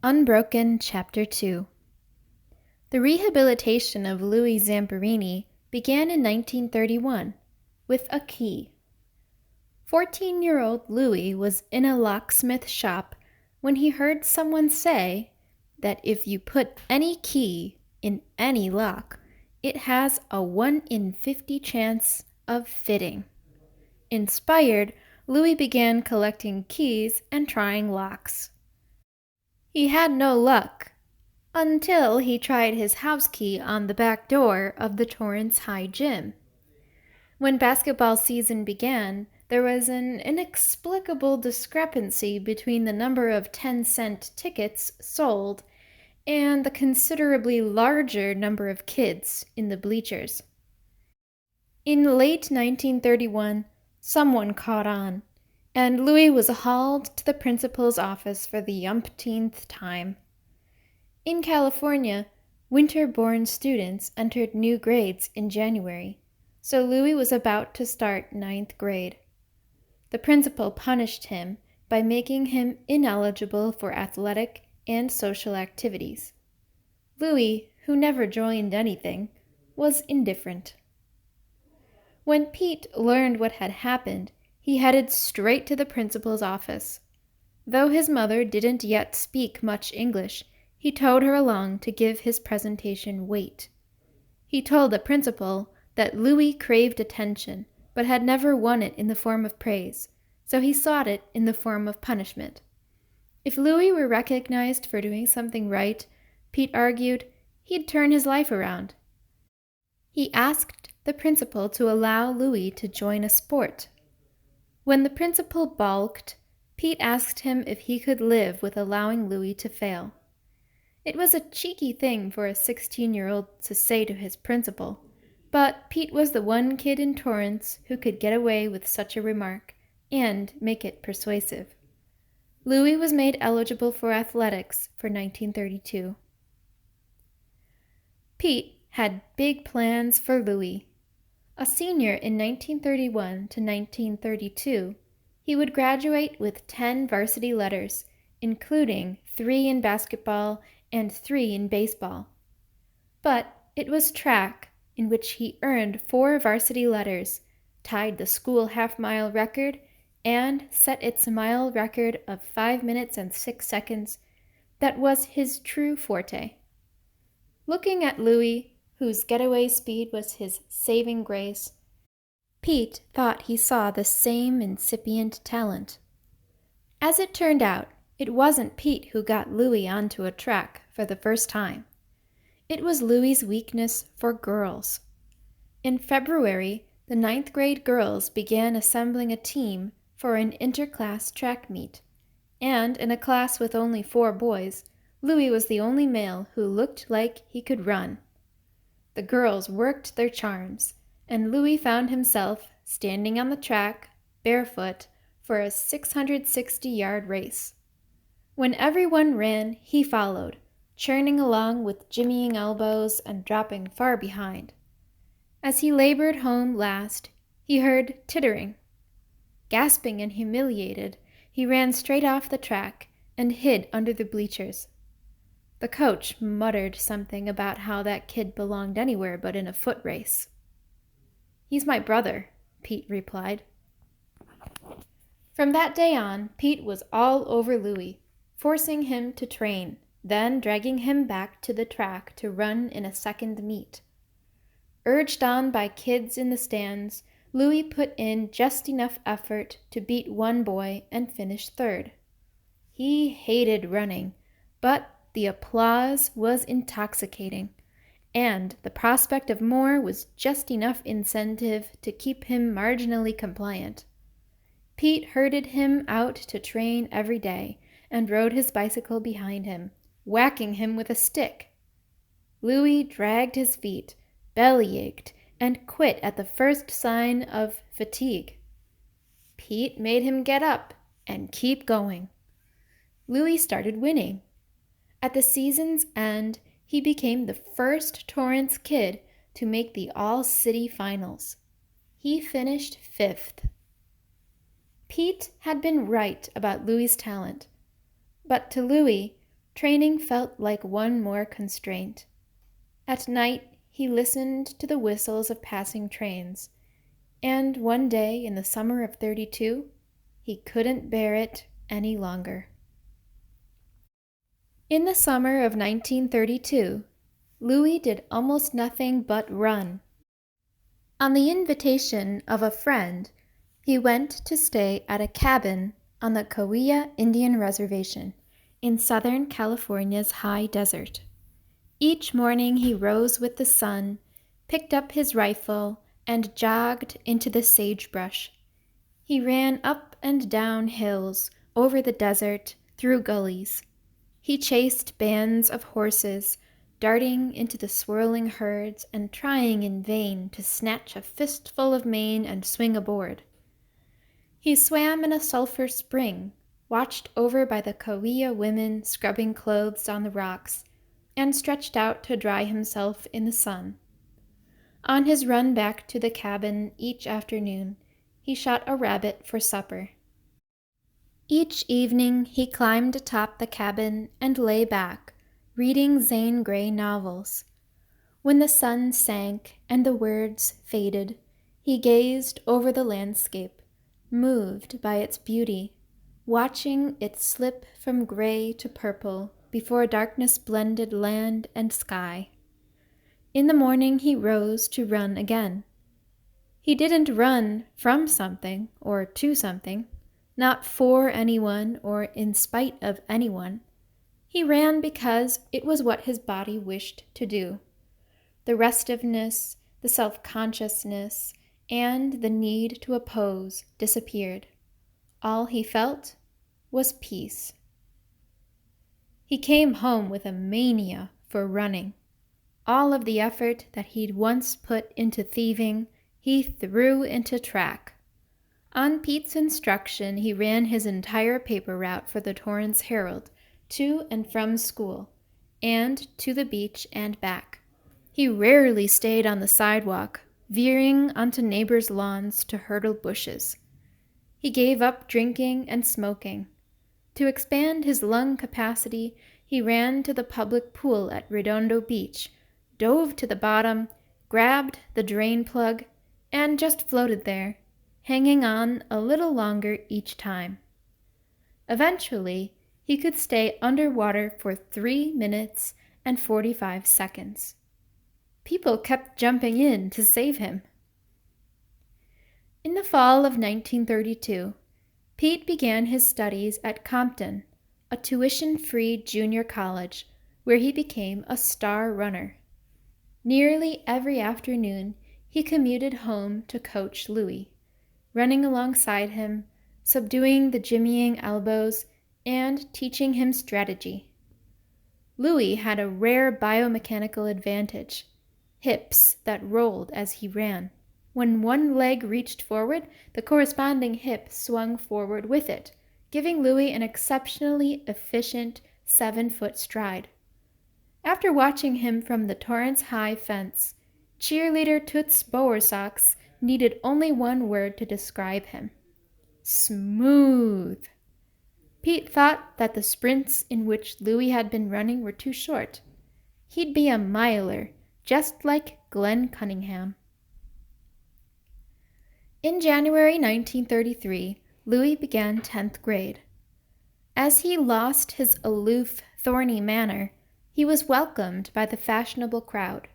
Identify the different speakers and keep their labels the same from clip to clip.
Speaker 1: Unbroken Chapter 2. The rehabilitation of Louis Zamperini began in 1931 with a key. 14-year-old Louis was in a locksmith shop when he heard someone say that if you put any key in any lock, it has a 1 in 50 chance of fitting. Inspired, Louis began collecting keys and trying locks. He had no luck until he tried his house key on the back door of the Torrance High Gym. When basketball season began, there was an inexplicable discrepancy between the number of 10-cent tickets sold and the considerably larger number of kids in the bleachers. In late 1931, someone caught on, and Louis was hauled to the principal's office for the umpteenth time. In California, winter-born students entered new grades in January, so Louis was about to start 9th grade. The principal punished him by making him ineligible for athletic and social activities. Louis, who never joined anything, was indifferent. When Pete learned what had happened, he headed straight to the principal's office. Though his mother didn't yet speak much English, he towed her along to give his presentation weight. He told the principal that Louis craved attention, but had never won it in the form of praise, so he sought it in the form of punishment. If Louis were recognized for doing something right, Pete argued, he'd turn his life around. He asked the principal to allow Louis to join a sport. When the principal balked, Pete asked him if he could live with allowing Louis to fail. It was a cheeky thing for a 16-year-old to say to his principal, but Pete was the one kid in Torrance who could get away with such a remark and make it persuasive. Louis was made eligible for athletics for 1932. Pete had big plans for Louis. A senior in 1931 to 1932, he would graduate with 10 varsity letters, including 3 in basketball and 3 in baseball. But it was track in which he earned 4 varsity letters, tied the school half-mile record, and set its mile record of 5 minutes and 6 seconds that was his true forte. Looking at Louis, whose getaway speed was his saving grace, Pete thought he saw the same incipient talent. As it turned out, it wasn't Pete who got Louis onto a track for the first time. It was Louis's weakness for girls. In February, the 9th grade girls began assembling a team for an interclass track meet, and in a class with only 4 boys, Louis was the only male who looked like he could run. The girls worked their charms, and Louis found himself standing on the track, barefoot, for a 660-yard race. When everyone ran, he followed, churning along with jimmying elbows and dropping far behind. As he labored home last, he heard tittering. Gasping and humiliated, he ran straight off the track and hid under the bleachers. The coach muttered something about how that kid belonged anywhere but in a foot race. "He's my brother," Pete replied. From that day on, Pete was all over Louis, forcing him to train, then dragging him back to the track to run in a second meet. Urged on by kids in the stands, Louis put in just enough effort to beat one boy and finish 3rd. He hated running, but the applause was intoxicating, and the prospect of more was just enough incentive to keep him marginally compliant. Pete herded him out to train every day and rode his bicycle behind him, whacking him with a stick. Louis dragged his feet, belly-ached, and quit at the first sign of fatigue. Pete made him get up and keep going. Louis started winning. At the season's end, he became the first Torrance kid to make the all-city finals. He finished 5th. Pete had been right about Louis's talent, but to Louis, Training felt like one more constraint. At night, he listened to the whistles of passing trains, and one day in the summer of '32, he couldn't bear it any longer. In the summer of 1932, Louis did almost nothing but run. On the invitation of a friend, he went to stay at a cabin on the Cahuilla Indian Reservation in Southern California's high desert. Each morning he rose with the sun, picked up his rifle, and jogged into the sagebrush. He ran up and down hills, over the desert, through gullies. He chased bands of horses, darting into the swirling herds and trying in vain to snatch a fistful of mane and swing aboard. He swam in a sulphur spring, watched over by the Cahuilla women scrubbing clothes on the rocks, and stretched out to dry himself in the sun. On his run back to the cabin each afternoon, he shot a rabbit for supper. Each evening he climbed atop the cabin and lay back, reading Zane Grey novels. When the sun sank and the words faded, he gazed over the landscape, moved by its beauty, watching it slip from gray to purple before darkness blended land and sky. In the morning he rose to run again. He didn't run from something or to something, not for anyone or in spite of anyone. He ran because it was what his body wished to do. The restiveness, the self-consciousness, and the need to oppose disappeared. All he felt was peace. He came home with a mania for running. All of the effort that he'd once put into thieving, he threw into track. On Pete's instruction, he ran his entire paper route for the Torrance Herald, to and from school, and to the beach and back. He rarely stayed on the sidewalk, veering onto neighbors' lawns to hurdle bushes. He gave up drinking and smoking. To expand his lung capacity, he ran to the public pool at Redondo Beach, dove to the bottom, grabbed the drain plug, and just floated there, hanging on a little longer each time. Eventually, he could stay underwater for 3 minutes and 45 seconds. People kept jumping in to save him. In the fall of 1932, Pete began his studies at Compton, a tuition-free junior college, where he became a star runner. Nearly every afternoon, he commuted home to coach Louis, running alongside him, subduing the jimmying elbows, and teaching him strategy. Louis had a rare biomechanical advantage, hips that rolled as he ran. When one leg reached forward, the corresponding hip swung forward with it, giving Louis an exceptionally efficient 7-foot stride. After watching him from the Torrance High fence, cheerleader Toots Bowersox needed only one word to describe him: smooth. Pete thought that the sprints in which Louis had been running were too short. He'd be a miler, just like Glenn Cunningham. In January 1933, Louis began 10th grade. As he lost his aloof, thorny manner, he was welcomed by the fashionable crowd.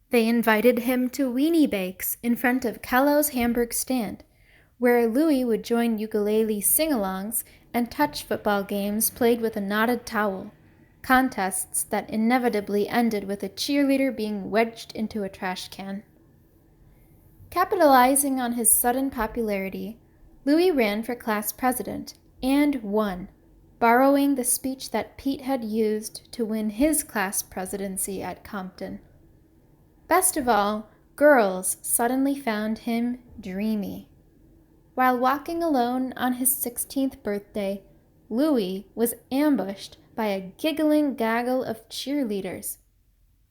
Speaker 1: They invited him to weenie bakes in front of Kello's Hamburg stand, where Louis would join ukulele sing-alongs and touch football games played with a knotted towel, contests that inevitably ended with a cheerleader being wedged into a trash can. Capitalizing on his sudden popularity, Louis ran for class president and won, borrowing the speech that Pete had used to win his class presidency at Compton. Best of all, girls suddenly found him dreamy. While walking alone on his 16th birthday, Louis was ambushed by a giggling gaggle of cheerleaders.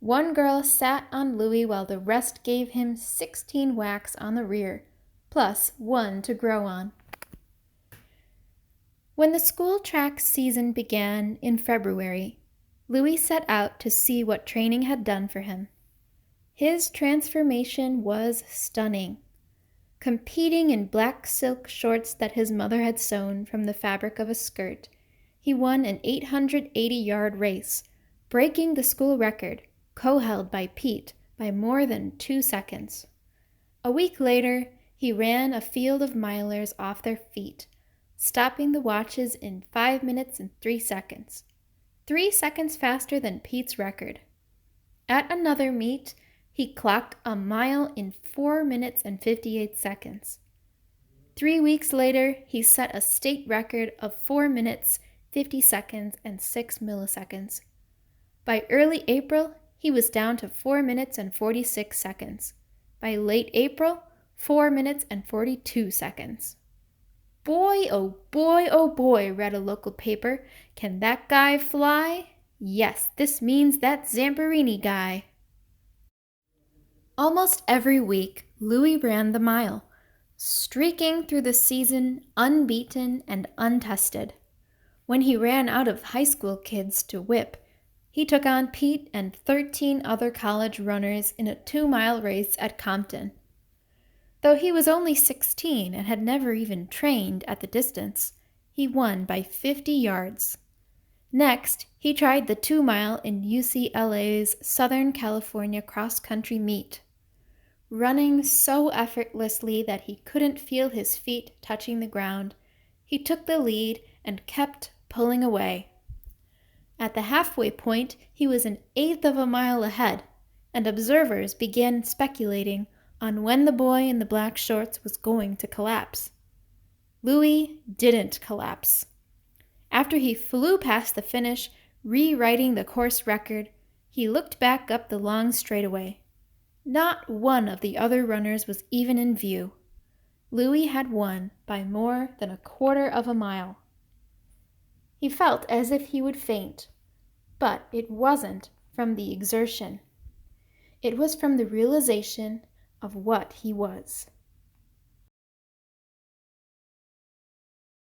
Speaker 1: One girl sat on Louis while the rest gave him 16 whacks on the rear, plus one to grow on. When the school track season began in February, Louis set out to see what training had done for him. His transformation was stunning. Competing in black silk shorts that his mother had sewn from the fabric of a skirt, he won an 880-yard race, breaking the school record, co-held by Pete, by more than 2 seconds. A week later, he ran a field of milers off their feet, stopping the watches in 5 minutes and 3 seconds. 3 seconds faster than Pete's record. At another meet, he clocked a mile in 4 minutes and 58 seconds. 3 weeks later, he set a state record of 4 minutes, 50 seconds, and 6 milliseconds. By early April, he was down to 4 minutes and 46 seconds. By late April, 4 minutes and 42 seconds. Boy, oh boy, read a local paper. Can that guy fly? Yes, this means that Zamperini guy. Almost every week, Louis ran the mile, streaking through the season unbeaten and untested. When he ran out of high school kids to whip, he took on Pete and 13 other college runners in a 2-mile race at Compton. Though he was only 16 and had never even trained at the distance, he won by 50 yards. Next, he tried the 2-mile in UCLA's Southern California cross-country meet. Running so effortlessly that he couldn't feel his feet touching the ground, he took the lead and kept pulling away. At the halfway point, he was an eighth of a mile ahead, and observers began speculating on when the boy in the black shorts was going to collapse. Louis didn't collapse. After he flew past the finish, rewriting the course record, he looked back up the long straightaway. Not one of the other runners was even in view. Louis had won by more than 1/4 of a mile. He felt as if he would faint, but it wasn't from the exertion. It was from the realization of what he was.